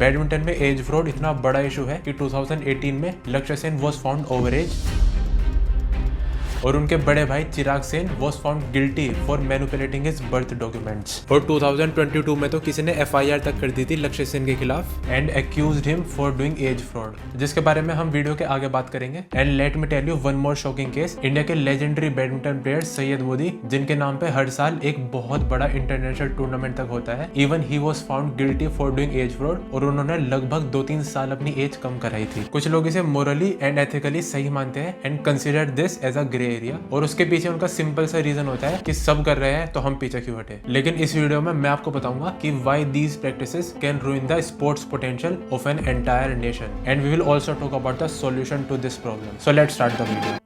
Badminton में as fraud इतना बड़ा इशू है कि 2018 में Lakshya Sen was found over age और उनके बड़े भाई Chirag Sen was found guilty for manipulating his birth documents. और 2022 में तो किसी ने FIR तक कर दी थी लक्ष्य सेन के खिलाफ and accused him for doing age fraud, जिसके बारे में हम वीडियो के आगे बात करेंगे। And let me tell you one more shocking case, India के legendary badminton player Syed Modi, जिनके नाम पे हर साल एक बहुत बड़ा इंटरनेशनल टूर्नामेंट तक होता है, even he was found guilty for doing age fraud और उन्होंने लगभग 2-3 साल अपनी एज कम कराई थी। कुछ लोग इसे मोरली एंड एथिकली सही मानते हैं and consider this as a grey area, और उसके पीछे उनका सिंपल सा रीजन होता है कि सब कर रहे हैं तो हम पीछे क्यों हटे। लेकिन इस वीडियो में मैं आपको बताऊंगा कि why these practices can ruin the sports potential of an entire nation and we will also talk about the solution to this problem. So let's start the video.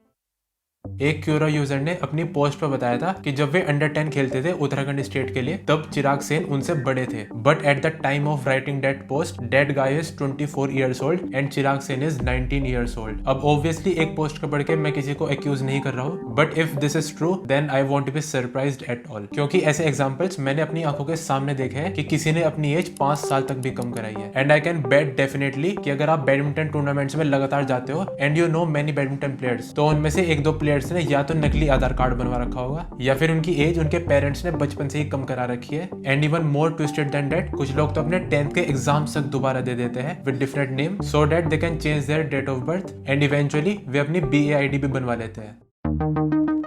एक क्यूरा यूजर ने अपनी post पर बताया था कि जब वे under 10 खेलते थे उत्तराखंड स्टेट के लिए, तब चिराग सेन उनसे बड़े थे, but at the time of writing that post that guy is 24 years old and Chirag Sen is 19 years old। अब ऑब्वियसली एक पोस्ट को पढ़ के मैं किसी को एक्यूज नहीं कर रहा हूँ, but if this is true then I won't be surprised at all, क्योंकि ऐसे एग्जाम्पल्स मैंने अपनी आंखों के सामने देखे हैं कि किसी ने अपनी एज 5 साल तक भी कम कराई है। And I can bet definitely कि अगर आप बैडमिंटन टूर्नामेंट्स में लगातार जाते हो and you know many badminton players, तो उनमें से 1-2 प्लेयर्स ने या तो नकली आधार कार्ड बनवा रखा होगा या फिर उनकी एज उनके पेरेंट्स ने बचपन से ही कम करा रखी है। And even more twisted than that, कुछ लोग तो अपने 10th के एग्जाम्स तक दोबारा दे देते हैं with different name so that they can change their date of birth and eventually वे अपनी BA ID भी बनवा लेते हैं।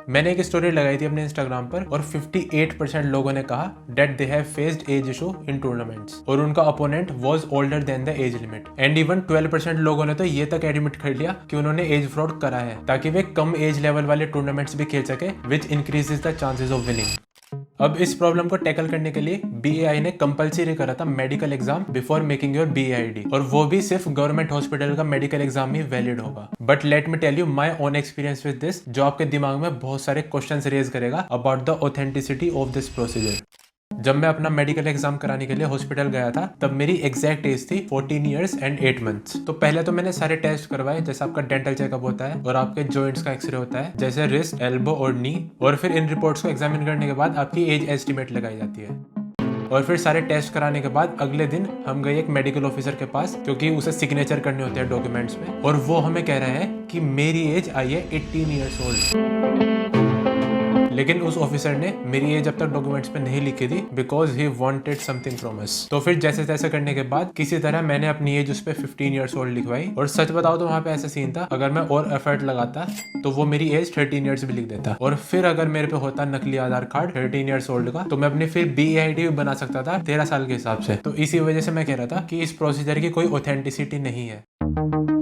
मैंने एक स्टोरी लगाई थी अपने इंस्टाग्राम पर और 58% लोगों ने कहा that they have faced age issue in tournaments और उनका opponent was older than the age limit. And even 12% लोगों ने तो ये तक एडमिट कर लिया कि उन्होंने एज फ्रॉड करा है ताकि वे कम एज लेवल वाले टूर्नामेंट्स भी खेल सके, which increases the chances of winning. अब इस प्रॉब्लम को टैकल करने के लिए BAI ने कंपलसरी करा था medical exam before making your BAID, और वो भी सिर्फ गवर्नमेंट हॉस्पिटल का मेडिकल एग्जाम ही वैलिड होगा। But let me tell you my own experience with this, जो आपके दिमाग में बहुत सारे क्वेश्चंस रेज करेगा about the authenticity of this procedure. जब मैं अपना मेडिकल एग्जाम कराने के लिए हॉस्पिटल गया था, तब मेरी एग्जैक्ट एज थी 14 years and 8 months। तो पहले तो मैंने सारे टेस्ट करवाए, जैसे आपका डेंटल चेकअप होता है और आपके जॉइंट्स का एक्सरे होता है, जैसे रिस्ट, एल्बो और नी, और फिर इन रिपोर्ट्स को एग्जामिन करने के बाद आपकी एज एस्टिमेट लगाई जाती है। और फिर सारे टेस्ट कराने के बाद अगले दिन हम गए एक मेडिकल ऑफिसर के पास, क्योंकि उसे सिग्नेचर करने होते हैं डॉक्यूमेंट्स में, और वो हमें कह रहा है कि मेरी एज आई है 18 years old। लेकिन उस ऑफिसर ने मेरी एज अब तक डॉक्यूमेंट्स पे नहीं लिखी थी because he wanted something from us. तो फिर जैसे तैसे करने के बाद किसी तरह मैंने अपनी एज उस पे 15 years old लिखवाई, और सच बताओ तो वहाँ पे ऐसा सीन था, अगर मैं और एफर्ट लगाता तो वो मेरी एज 13 years भी लिख देता, और फिर अगर मेरे पे होता नकली आधार कार्ड 13 years old का, तो मैं अपनी फिर BAID भी बना सकता था 13 साल के हिसाब से। तो इसी वजह से मैं कह रहा था कि इस प्रोसीजर की कोई ऑथेंटिसिटी नहीं है।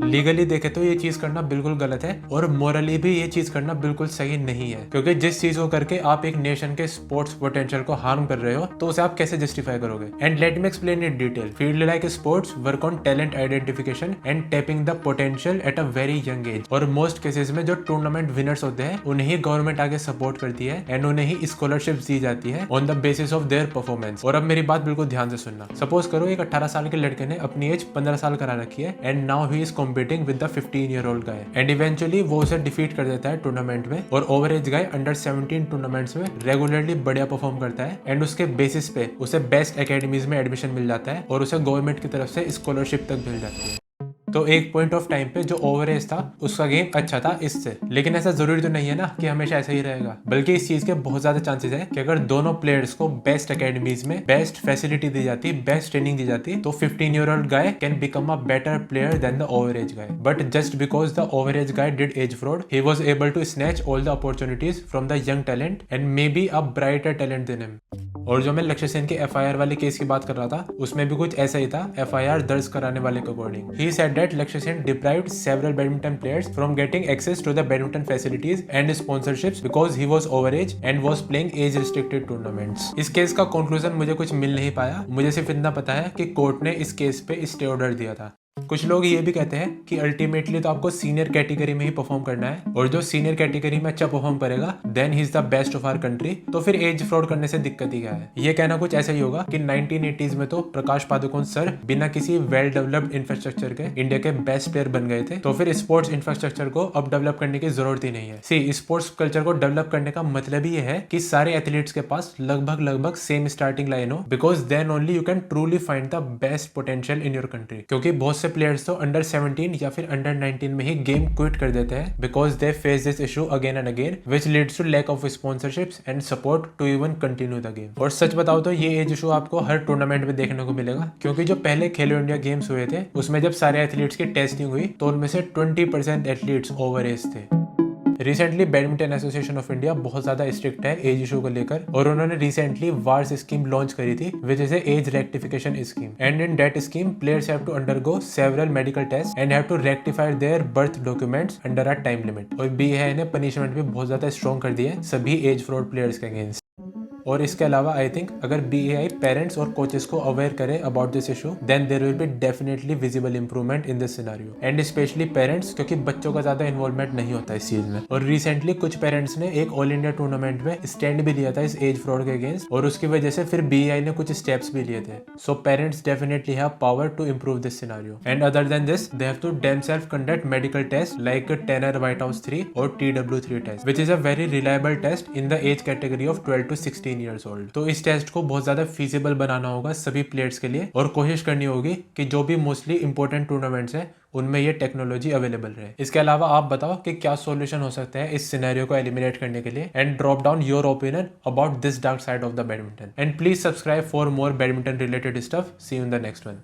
लीगली देखे तो ये चीज करना बिल्कुल गलत है और मोरली भी ये चीज करना बिल्कुल सही नहीं है, क्योंकि जिस चीज को करके आप एक नेशन के स्पोर्ट्स पोटेंशियल को हार्म कर रहे हो तो उसे आप कैसे जस्टिफाई करोगे। And let me explain in detail. Field like sports work on talent identification and tapping the potential at a very young age, और मोस्ट केसेस में जो टूर्नामेंट विनर्स होते हैं उन्हें ही गवर्नमेंट आगे सपोर्ट करती है एंड उन्हें ही स्कॉलरशिप दी जाती है on the basis of their performance. और अब मेरी बात बिल्कुल ध्यान से सुनना। सपोज करो एक 18 साल के लड़के ने अपनी एज 15 साल करा रखी है and now he is competing with the 15-year-old guy, and eventually वो उसे डिफीट कर देता है टूर्नामेंट में, और ओवर एज गाय अंडर 17 टूर्नामेंट्स में रेगुलरली बढ़िया परफॉर्म करता है एंड उसके बेसिस पे उसे बेस्ट एकेडमीज में एडमिशन मिल जाता है और उसे गवर्नमेंट की तरफ से स्कॉलरशिप तक मिल जाती है। तो एक पॉइंट ऑफ टाइम पे जो ओवर एज था उसका गेम अच्छा था इससे, लेकिन ऐसा जरूरी तो नहीं है ना कि हमेशा ऐसा ही रहेगा, बल्कि इस चीज के बहुत ज्यादा चांसेस है कि अगर दोनों प्लेयर्स को बेस्ट एकेडमीज में बेस्ट फैसिलिटी दी जाती, बेस्ट ट्रेनिंग दी जाती, तो 15-year-old guy can become a better player than the over age guy. But just because the over age guy did age fraud, he was able to snatch all the opportunities from the young talent and may be a brighter talent than him. और जो मैं लक्ष्य सेन के FIR वाले case की बात कर रहा था, उसमें भी कुछ ऐसा ही था FIR दर्ज कराने वाले के अकॉर्डिंग। ही सेड दैट लक्ष्य Sen deprived several badminton players from getting access to the badminton facilities and sponsorships because he was overage and was playing age restricted tournaments। इस केस का कंक्लूजन मुझे कुछ मिल नहीं पाया, मुझे सिर्फ इतना पता है कि कोर्ट ने इस केस पे स्टे ऑर्डर दिया था। कुछ लोग ये भी कहते हैं कि अल्टीमेटली तो आपको सीनियर कैटेगरी में ही परफॉर्म करना है, और जो सीनियर कैटेगरी में अच्छा परफॉर्म करेगा then he is the best of our country, तो फिर एज फ्रॉड करने से दिक्कत ही क्या है। ये कहना कुछ ऐसा ही होगा कि 1980s में तो प्रकाश पादुकोण सर बिना किसी वेल डेवलप्ड इंफ्रास्ट्रक्चर के इंडिया के बेस्ट प्लेयर बन गए थे, तो फिर स्पोर्ट्स इंफ्रास्ट्रक्चर को अब डेवलप करने की जरूरत ही नहीं है। सी स्पोर्ट्स कल्चर को डेवलप करने का मतलब ही है कि सारे एथलीट्स के पास लगभग सेम स्टार्टिंग लाइन हो, because then only you can truly find the best potential in your country. क्योंकि बहुत से प्लेयर्स तो अंडर 17 या फिर अंडर 19 में ही गेम क्विट कर देते हैं because they face this issue again and again which leads to lack of sponsorships and support to even continue the game. और सच बताओ तो ये एज इशू आपको हर टूर्नामेंट में देखने को मिलेगा, क्योंकि जो पहले खेलो इंडिया गेम्स हुए थे उसमें जब सारे एथलीट्स की टेस्टिंग हुई तो उनमें से 20% एथलीट्स ओवर एज थे। Recently badminton association of India बहुत ज्यादा स्ट्रिक्ट है एज इशू को लेकर, और उन्होंने रिसेंटली वार्स स्कीम लॉन्च करी थी which is age rectification scheme, and in that scheme players have to undergo several medical test and have to rectify their birth documents under a time limit. और BAI ने punishment भी बहुत ज्यादा strong कर दी है सभी एज फ्रॉड प्लेयर्स के अगेंस्ट। और इसके अलावा आई थिंक अगर बीएआई पेरेंट्स और कोचेस को अवेयर करे about this issue then there will be definitely visible improvement in this scenario, and specially parents, क्योंकि बच्चों का ज्यादा इन्वॉल्वमेंट नहीं होता इस चीज में। और रिसेंटली कुछ पेरेंट्स ने एक ऑल इंडिया टूर्नामेंट में स्टैंड भी लिया था इस एज फ्रॉड के अगेंस्ट, और उसकी वजह से फिर बीएआई ने कुछ स्टेप्स भी लिए थे। So parents definitely have power to improve this scenario, and other than this they have to themself conduct medical test like Tanner Whitehouse 3 और TW3 test which is a very reliable test in the age category of 12 to 16 years old। तो इस test को बहुत ज्यादा feasible बनाना होगा सभी players के लिए, और कोशिश करनी होगी कि जो भी मोस्टली इंपॉर्टेंट टूर्नामेंट्स हैं उनमें ये टेक्नोलॉजी अवेलेबल रहे। इसके अलावा आप बताओ कि क्या सॉल्यूशन हो सकता है इस सिनेरियो को एलिमिनेट करने के लिए, and drop down your opinion about this dark side of the badminton, and please subscribe for more badminton related stuff. See you in the next one.